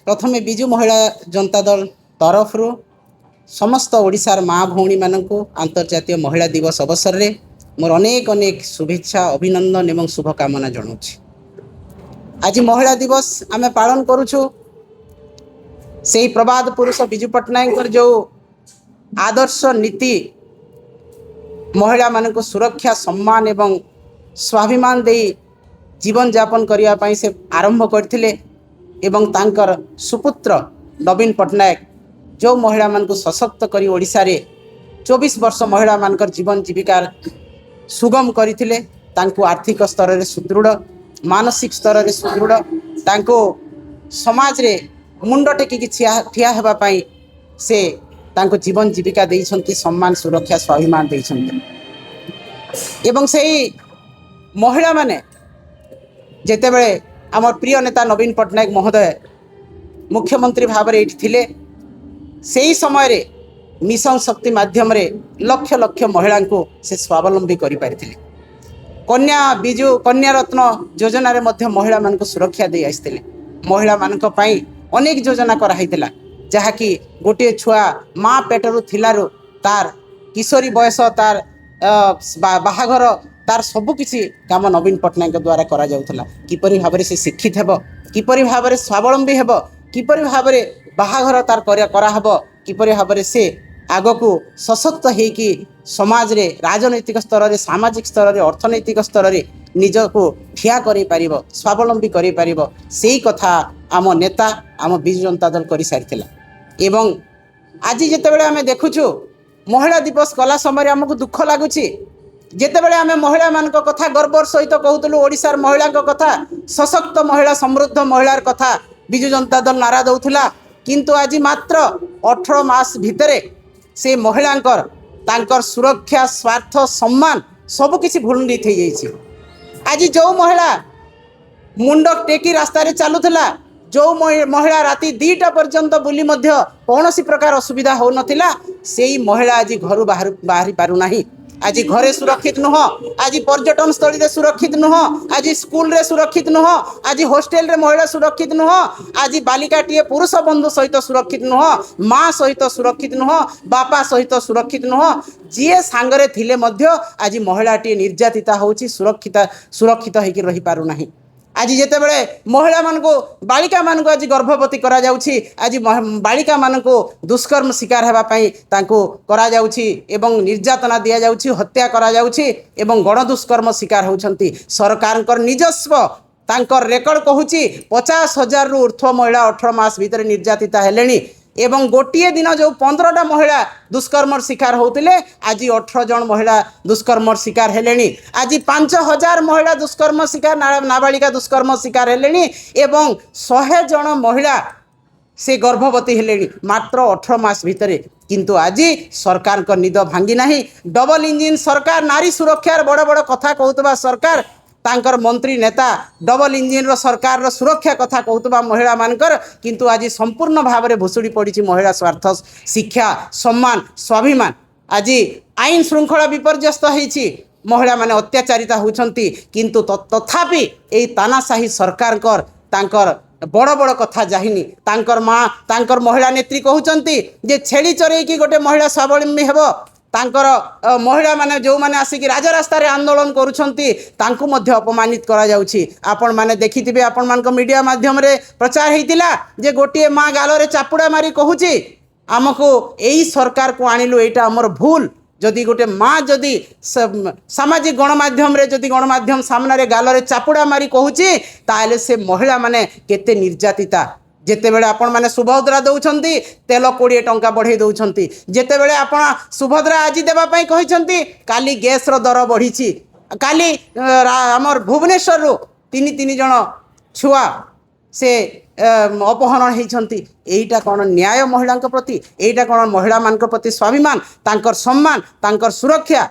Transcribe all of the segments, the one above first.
प्रथमे विजु महिला जनता दल तरफ समस्त ओडिशार माँ भौणी मानक अंतर्जातीय महिला दिवस अवसर में मोर अनेक अनेक शुभेच्छा अभिनंदन एवं शुभकामना जनाऊँ। आज महिला दिवस आम पालन करुछु से प्रबाद पुरुष विजु पट्टनायक जो आदर्श नीति महिला मानक सुरक्षा सम्मान एवं स्वाभिमान दे जीवन यापन करने से आरंभ करथिले एवं तांकर सुपुत्र नवीन पट्टनायक जो महिला मानक सशक्त करी ओडिशा रे 24 वर्ष महिला मानकर जीवन जीविका सुगम करथिले। तांको आर्थिक स्तर रे सुदृढ़ मानसिक स्तर रे सुदृढ़ तांको समाज रे मुंड टेकी ठिया हेबा पई से तांको जीवन जीविका देइछंती सम्मान सुरक्षा स्वाभिमान देइछंती एवं सेही महिला माने जेते बेले आमर प्रिय नेता नवीन पट्टनायक महोदय मुख्यमंत्री भाव में थिले सेही समय रे मिशन शक्ति माध्यम रे लक्ष लक्ष महिला को से स्वावलंबी करि पारिथिले। कन्या विजु कन्या रत्न योजना रे मध्य महिला मान को सुरक्षा दे आइथिले। महिला मान पई अनेक योजना कराइथिला जहाँकि गोटे छुआ माँ पेटरू थिलारू तार किशोरी बयस तार बाहाघर तार सबुकिछि काम नवीन पट्टनायक द्वारा करा जाउथला। किपरि भाबरे से शिक्षित हेब, किपरि भाबरे स्वावलंबी हेब, किपरि भाबरे बाहाघर तार करा हब, किपरि भाबरे से आगकू सशक्त हेकि समाज रे राजनैतिक स्तर रे सामाजिक स्तर रे अर्थनैतिक स्तर रे निजको ठिया करि पारिबो स्वावलंबी करि पारिबो सेही कथा आम नेता आम विजु जनता दल करि सारिथिला। एवं आज जेतेबेले आमे देखुछु महिला दिवस कला समय आमको दुख लगुच जितेबले आम महिला मान कथा गर्वर सहित कहूलु ओडिशार महिला कथा सशक्त महिला समृद्ध महिलार कथा विजु जनता दल नारा दौला किंतु आज मात्र 18 मास भितरे से महिलांकर तांकर सुरक्षा स्वार्थ सम्मान सबकिछि भूलुंडी थी जाइए। आज जो महिला मुंड टेकी रास्ता रे चलुला जो महिला राति 2टा पर्यंत बुली मध्य कौन प्रकार असुविधा हो नथिला सेही महिला आज घर बाहरी पारु नाही। आज घरे सुरक्षित नुह, आज पर्यटन स्थली रे सुरक्षित नुह, आज स्कूल रे सुरक्षित नुह, आज हॉस्टेल रे महिला सुरक्षित नुह, आज बालिकाटीए पुरुष बंधु सहित सुरक्षित नुह, माँ सहित सुरक्षित नुह, बापा सहित सुरक्षित नुह, जीए सांगरे थिले मध्य आज महिलाटीए निर्यातिता होची सुरक्षित होकर रही पारु नाही। आज जितेबले महिला मान को बालिका मान को आज गर्भवती करा जाउछि, आज बालिका मान को दुष्कर्म शिकार हेबापई तांको करा जाउछि एवं निर्यातना दिया जाउछि, हत्या करा जाउछि एवं गण दुष्कर्म शिकार होउछंती। सरकारकर निजस्व तांकर रेकर्ड कहूछि 50,000 रु ऊर्ध्व महिला 18 मास भीतर निर्यातिता हेलेनी एवं गोटे दिन जो 15टा महिला दुष्कर्म शिकार होते आज 18 जन महिला दुष्कर्म शिकार हेलेनी। आज 5,000 महिला दुष्कर्म शिकार नाबालिका दुष्कर्म शिकार हेलेनी एवं 100 जन महिला से गर्भवती हेलेनी मात्र 18 मास भितरे। किंतु आज सरकार को निद भांगी नहीं। डबल इंजिन सरकार नारी सुरक्षार बड़ बड़ कथा कहूतबा सरकार तांकर मंत्री नेता डबल इंजिन रो सरकार रो सुरक्षा कथा कहूतबा महिला मानकर किंतु आज संपूर्ण भाव में भुसुड़ी पड़ी महिला स्वार्थ शिक्षा सम्मान स्वाभिमान। आज आईन श्रृंखला विपर्यस्त होईछि, महिला माने अत्याचारिता होउछंती किंतु तथापि एई तानाशाही सरकार कर तांकर बड़ बड़ कथा जाहिनी। तांकर माँ तांकर महिला नेत्री कहउछंती जे छेली चरेई की गोटे महिला स्वावलंबी हेबो। तांकर महिला माने जो माने आसिक राजरास्ता रे आंदोलन करुछंती तांको मध्य अपमानित करा जाउछि। आपण माने देखिथिबे आपण मानक मीडिया माध्यम रे प्रचार हेतिला जे गोटे माँ गाल रे चापुड़ा मारी कहूछि आमको एई सरकार को आनिलु एटा हमर भूल। जदि गोटे माँ जदि सामाजिक गणमाध्यम रे जदि गणमाध्यम सामने रे गाल रे चापुड़ा मारी कहूछि ताले से महिला माने केते निर्यातिता। जेतेबेले आपण माने सुभद्रा दउछंती तेल 20 टंका बढ़े दउछंती, जेतेबेले आपण सुभद्रा आज देबा पई कहिसंती काली गैस रो दर बढ़ीछि, काली हमर भुवनेश्वर रो तीन जन छुआ से अपहरण होइछंती। एइटा कोन न्याय महिला प्रति, एइटा कोन महिला मान प्रति स्वाभिमान तांकर सम्मान तांकर सुरक्षा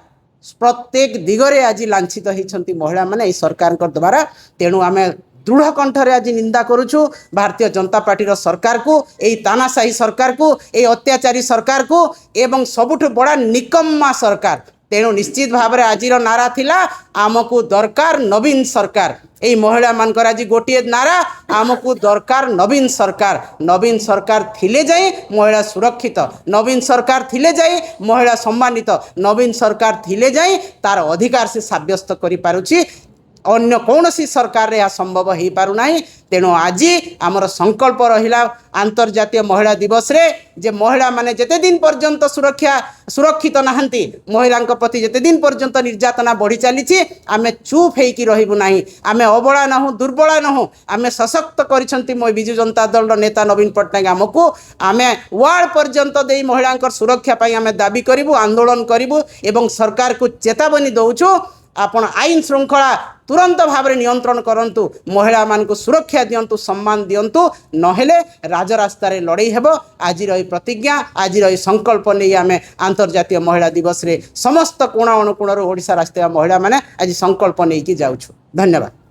प्रत्येक दिगरे आज लांछित होइछंती महिला माने सरकार द्वारा। तेणु आमे दृढ़ कंठरे आज निंदा करुछु भारतीय जनता पार्टी सरकार को, यही तानाशाही सरकार को, यही अत्याचारी सरकार को एवं सबुठ बड़ा निकम्मा सरकार तेणु निश्चित भाव में आज नारा थिला आमको दरकार नवीन सरकार। यही महिला मानकर आज गोटे नारा आमको दरकार नवीन सरकार थिले जाई महिला सुरक्षित, नवीन सरकार थिले जाई महिला सम्मानित, नवीन सरकार थिले जाई तार अधिकार से साब्यस्त करि पारुछि। अन्य कौन सी सरकार यह संभव हो पारना। तेणु आज आमर संकल्प रहा अंतर्जातीय महिला दिवस रे जे महिला माने जेते दिन पर्यंत सुरक्षित नहांती, महिला प्रति जेते दिन पर्यंत निर्यातना बढ़ी चली आमे चुप होइकी रहिबु नाही, आमे अबला नहु दुर्बला नहु, आमे सशक्त करिसंती मो बिजु जनता दल नेता नवीन पट्टनायक आमको आमे वार्ड पर्यंत दे महिला सुरक्षा पाई आमे दाबी करिबु, आंदोलन करिबु एवं सरकार को चेतावनी दउछु आपण आईन श्रृंखला तुरंत भाव में नियंत्रण करंतु, महिला मान को सुरक्षा दिंतु, सम्मान दिंतु, नहेले राजरास्तार लड़ई हेब। आज प्रतिज्ञा आज संकल्प नहीं आम अंतर्जातीय महिला दिवस रे समस्त कोण अनुकोण ओडिशा रास्ता महिला माने आज संकल्प नहीं कि जाउछु। धन्यवाद।